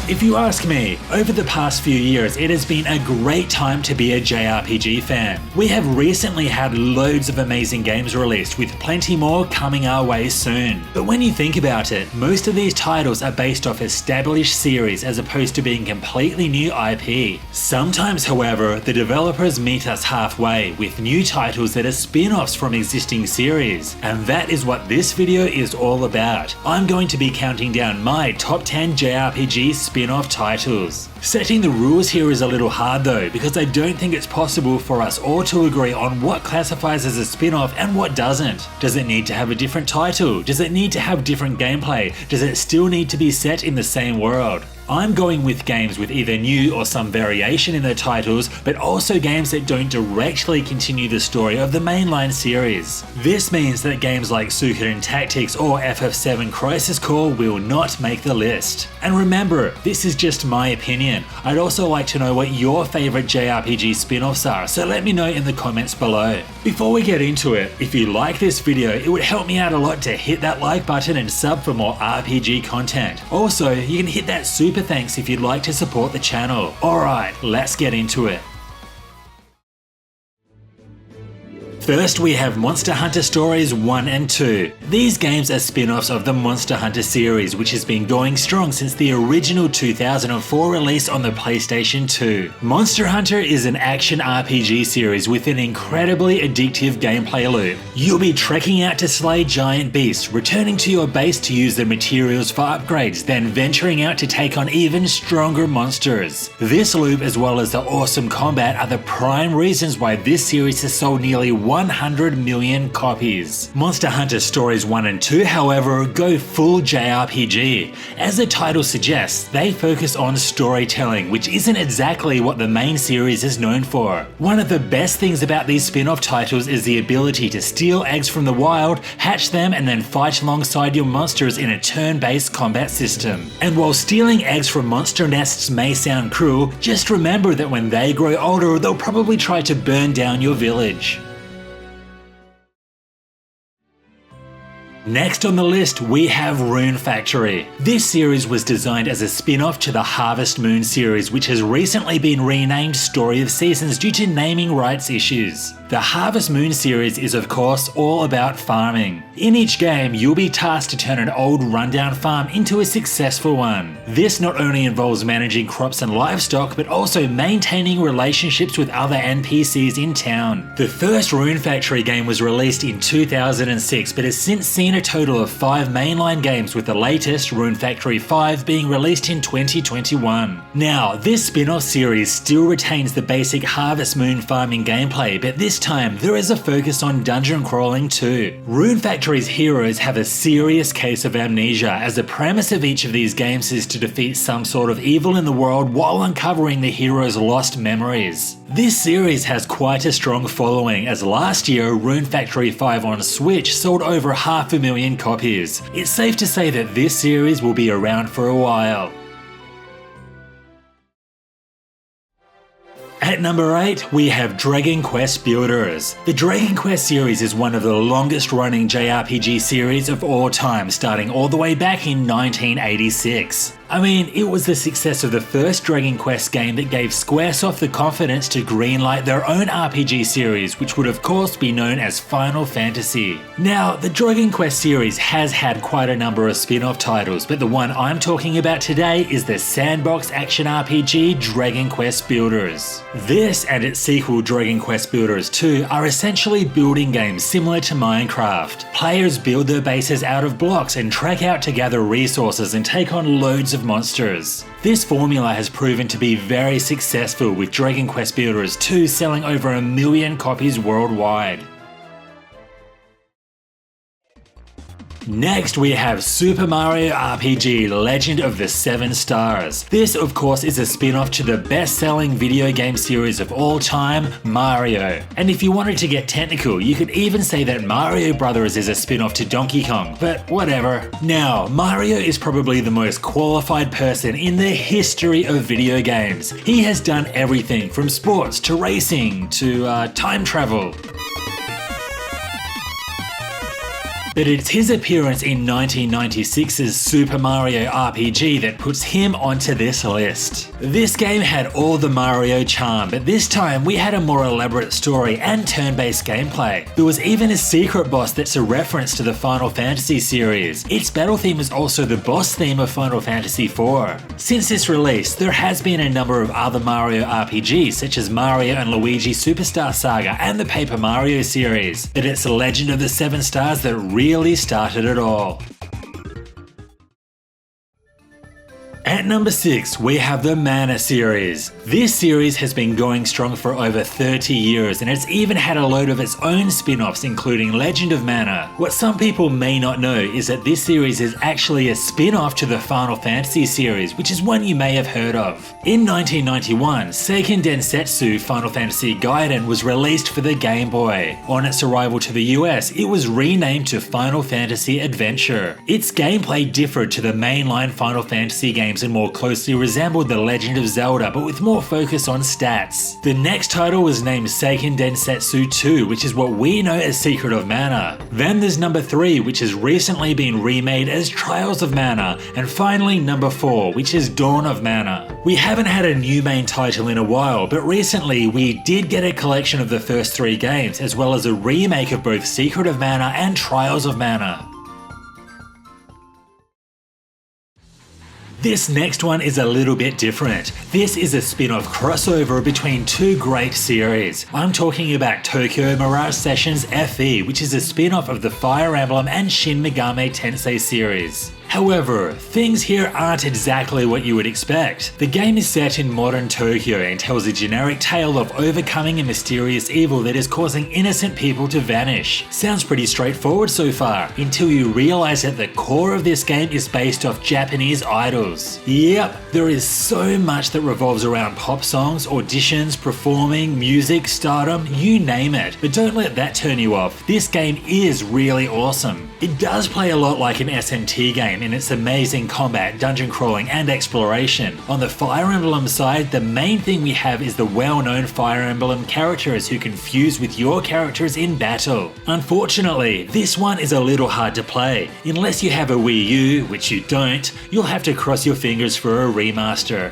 If you ask me, over the past few years it has been a great time to be a JRPG fan. We have recently had loads of amazing games released, with plenty more coming our way soon. But when you think about it, most of these titles are based off established series as opposed to being completely new IP. Sometimes, however, the developers meet us halfway with new titles that are spin-offs from existing series, and that is what this video is all about. I'm going to be counting down my top 10 JRPG spin-off titles. Setting the rules here is a little hard though, because I don't think it's possible for us all to agree on what classifies as a spin-off and what doesn't. Does it need to have a different title? Does it need to have different gameplay? Does it still need to be set in the same world? I'm going with games with either new or some variation in their titles, but also games that don't directly continue the story of the mainline series. This means that games like Suikoden Tactics or FF7 Crisis Core will not make the list. And remember, this is just my opinion. I'd also like to know what your favourite JRPG spin-offs are, so let me know in the comments below. Before we get into it, if you like this video, it would help me out a lot to hit that like button and sub for more RPG content. Also, you can hit that super thanks if you'd like to support the channel. Alright, let's get into it. First, we have Monster Hunter Stories 1 and 2. These games are spin-offs of the Monster Hunter series, which has been going strong since the original 2004 release on the PlayStation 2. Monster Hunter is an action RPG series with an incredibly addictive gameplay loop. You'll be trekking out to slay giant beasts, returning to your base to use the materials for upgrades, then venturing out to take on even stronger monsters. This loop, as well as the awesome combat, are the prime reasons why this series has sold nearly 100 million copies. Monster Hunter Stories 1 and 2, however, go full JRPG. As the title suggests, they focus on storytelling, which isn't exactly what the main series is known for. One of the best things about these spin-off titles is the ability to steal eggs from the wild, hatch them, and then fight alongside your monsters in a turn-based combat system. And while stealing eggs from monster nests may sound cruel, just remember that when they grow older, they'll probably try to burn down your village. Next on the list, we have Rune Factory. This series was designed as a spin-off to the Harvest Moon series, which has recently been renamed Story of Seasons due to naming rights issues. The Harvest Moon series is of course all about farming. In each game, you'll be tasked to turn an old rundown farm into a successful one. This not only involves managing crops and livestock, but also maintaining relationships with other NPCs in town. The first Rune Factory game was released in 2006, but has since seen a total of 5 mainline games, with the latest, Rune Factory 5, being released in 2021. Now, this spin-off series still retains the basic Harvest Moon farming gameplay, but this time there is a focus on dungeon crawling too. Rune Factory's heroes have a serious case of amnesia, as the premise of each of these games is to defeat some sort of evil in the world while uncovering the hero's lost memories. This series has quite a strong following, as last year Rune Factory 5 on Switch sold over 500,000 copies. It's safe to say that this series will be around for a while. At number 8, we have Dragon Quest Builders. The Dragon Quest series is one of the longest running JRPG series of all time, starting all the way back in 1986. I mean, it was the success of the first Dragon Quest game that gave Squaresoft the confidence to greenlight their own RPG series, which would of course be known as Final Fantasy. Now, the Dragon Quest series has had quite a number of spin-off titles, but the one I'm talking about today is the sandbox action RPG Dragon Quest Builders. This and its sequel Dragon Quest Builders 2 are essentially building games similar to Minecraft. Players build their bases out of blocks and trek out to gather resources and take on loads of monsters. This formula has proven to be very successful, with Dragon Quest Builders 2 selling over 1 million copies worldwide. Next, we have Super Mario RPG Legend of the Seven Stars. This, of course, is a spin-off to the best-selling video game series of all time, Mario. And if you wanted to get technical, you could even say that Mario Brothers is a spin-off to Donkey Kong, but whatever. Now, Mario is probably the most qualified person in the history of video games. He has done everything from sports to racing to time travel. but it's his appearance in 1996's Super Mario RPG that puts him onto this list. This game had all the Mario charm, but this time we had a more elaborate story and turn-based gameplay. There was even a secret boss that's a reference to the Final Fantasy series. Its battle theme is also the boss theme of Final Fantasy IV. Since its release, there has been a number of other Mario RPGs such as Mario and Luigi Superstar Saga and the Paper Mario series, but it's the Legend of the Seven Stars that really started it all. At number 6, we have the Mana series. This series has been going strong for over 30 years and it's even had a load of its own spin-offs including Legend of Mana. What some people may not know is that this series is actually a spin-off to the Final Fantasy series, which is one you may have heard of. In 1991, Seiken Densetsu Final Fantasy Gaiden was released for the Game Boy. On its arrival to the US, it was renamed to Final Fantasy Adventure. Its gameplay differed to the mainline Final Fantasy games and more closely resembled The Legend of Zelda, but with more focus on stats. The next title was named Seiken Densetsu 2, which is what we know as Secret of Mana. Then there's number 3, which has recently been remade as Trials of Mana, and finally number 4, which is Dawn of Mana. We haven't had a new main title in a while, but recently we did get a collection of the first 3 games, as well as a remake of both Secret of Mana and Trials of Mana. This next one is a little bit different. This is a spin-off crossover between 2 great series. I'm talking about Tokyo Mirage Sessions FE, which is a spin-off of the Fire Emblem and Shin Megami Tensei series. However, things here aren't exactly what you would expect. The game is set in modern Tokyo and tells a generic tale of overcoming a mysterious evil that is causing innocent people to vanish. Sounds pretty straightforward so far, until you realize that the core of this game is based off Japanese idols. Yep, there is so much that revolves around pop songs, auditions, performing, music, stardom, you name it. But don't let that turn you off. This game is really awesome. It does play a lot like an SMT game in its amazing combat, dungeon crawling and exploration. On the Fire Emblem side, the main thing we have is the well-known Fire Emblem characters who can fuse with your characters in battle. Unfortunately, this one is a little hard to play. Unless you have a Wii U, which you don't, you'll have to cross your fingers for a remaster.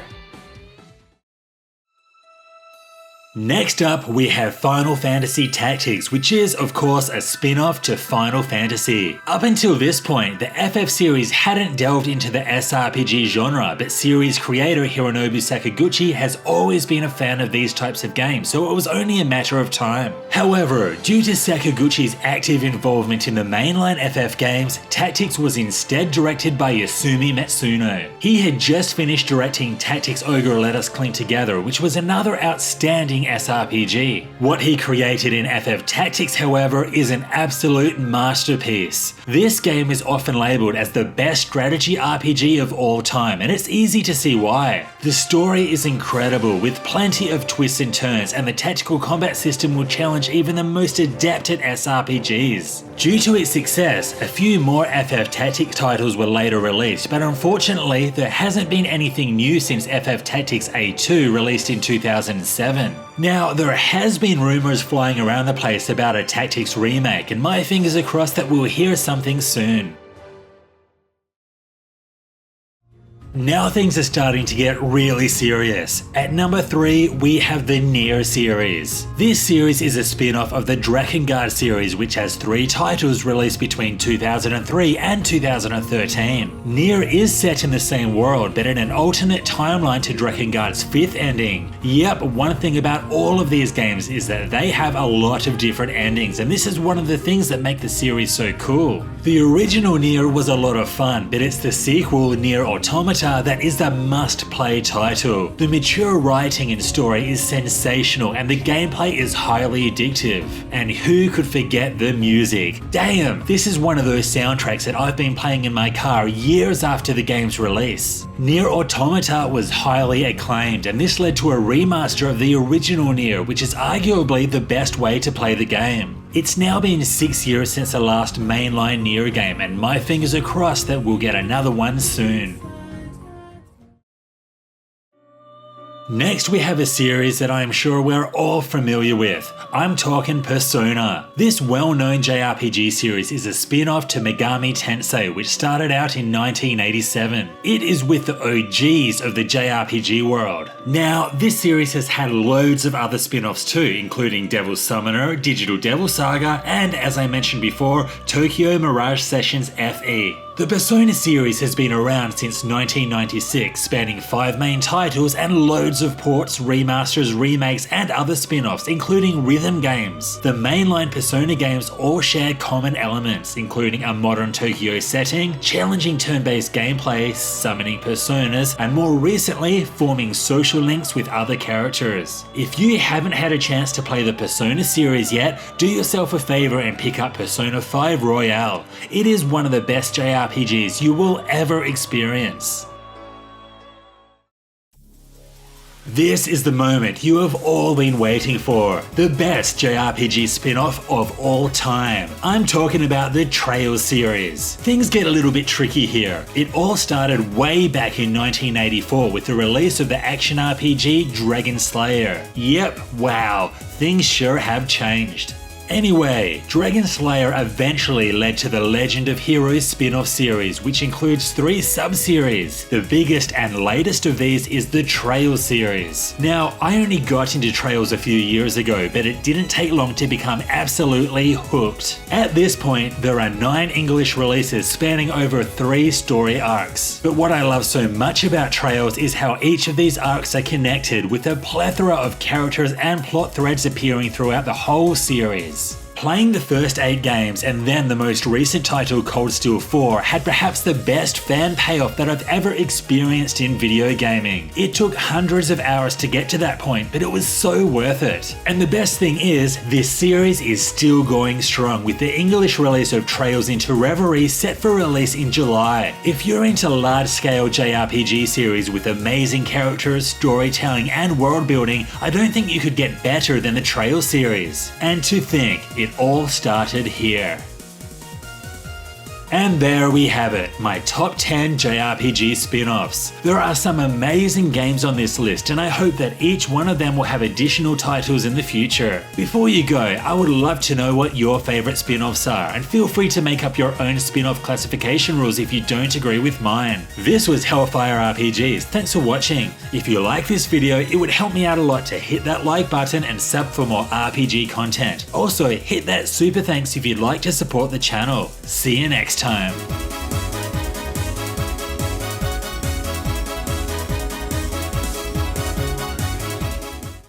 Next up, we have Final Fantasy Tactics, which is, of course, a spin-off to Final Fantasy. Up until this point, the FF series hadn't delved into the SRPG genre, but series creator Hironobu Sakaguchi has always been a fan of these types of games, so it was only a matter of time. However, due to Sakaguchi's active involvement in the mainline FF games, Tactics was instead directed by Yasumi Matsuno. He had just finished directing Tactics Ogre Let Us Cling Together, which was another outstanding SRPG. What he created in FF Tactics, however, is an absolute masterpiece. This game is often labelled as the best strategy RPG of all time, and it's easy to see why. The story is incredible, with plenty of twists and turns, and the tactical combat system will challenge even the most adept at SRPGs. Due to its success, a few more FF Tactics titles were later released, but unfortunately there hasn't been anything new since FF Tactics A2 released in 2007. Now, there has been rumours flying around the place about a Tactics remake, and my fingers are crossed that we'll hear something soon. Now things are starting to get really serious. At number 3, we have the Nier series. This series is a spin-off of the Drakengard series, which has 3 titles released between 2003 and 2013. Nier is set in the same world, but in an alternate timeline to Drakengard's 5th ending. Yep, one thing about all of these games is that they have a lot of different endings, and this is one of the things that make the series so cool. The original Nier was a lot of fun, but it's the sequel, Nier Automata, that is the must-play title. The mature writing and story is sensational and the gameplay is highly addictive. And who could forget the music? Damn, this is one of those soundtracks that I've been playing in my car years after the game's release. Nier Automata was highly acclaimed, and this led to a remaster of the original Nier, which is arguably the best way to play the game. It's now been 6 years since the last mainline Nier game, and my fingers are crossed that we'll get another one soon. Next, we have a series that I am sure we're all familiar with. I'm talking Persona. This well-known JRPG series is a spin-off to Megami Tensei, which started out in 1987. It is with the OGs of the JRPG world. Now, this series has had loads of other spin-offs too, including Devil Summoner, Digital Devil Saga, and as I mentioned before, Tokyo Mirage Sessions FE. The Persona series has been around since 1996, spanning 5 main titles and loads of ports, remasters, remakes, and other spin-offs, including rhythm games. The mainline Persona games all share common elements, including a modern Tokyo setting, challenging turn-based gameplay, summoning personas, and more recently, forming social links with other characters. If you haven't had a chance to play the Persona series yet, do yourself a favor and pick up Persona 5 Royale. It is one of the best JRPGs you will ever experience. This is the moment you have all been waiting for, the best JRPG spin-off of all time. I'm talking about the Trails series. Things get a little bit tricky here. It all started way back in 1984 with the release of the action RPG Dragon Slayer. Yep, wow, things sure have changed. Anyway, Dragon Slayer eventually led to the Legend of Heroes spin-off series, which includes 3 sub-series. The biggest and latest of these is the Trails series. Now, I only got into Trails a few years ago, but it didn't take long to become absolutely hooked. At this point, there are 9 English releases spanning over 3 story arcs. But what I love so much about Trails is how each of these arcs are connected, with a plethora of characters and plot threads appearing throughout the whole series. Playing the first 8 games and then the most recent title Cold Steel 4 had perhaps the best fan payoff that I've ever experienced in video gaming. It took hundreds of hours to get to that point, but it was so worth it. And the best thing is, this series is still going strong, with the English release of Trails into Reverie set for release in July. If you're into large-scale JRPG series with amazing characters, storytelling, and world building, I don't think you could get better than the Trails series. And to think, it all started here. And there we have it, my top 10 JRPG spin-offs. There are some amazing games on this list, and I hope that each one of them will have additional titles in the future. Before you go, I would love to know what your favourite spin-offs are, and feel free to make up your own spin-off classification rules if you don't agree with mine. This was Hellfire RPGs, thanks for watching. If you like this video, it would help me out a lot to hit that like button and sub for more RPG content. Also, hit that super thanks if you'd like to support the channel. See you next time.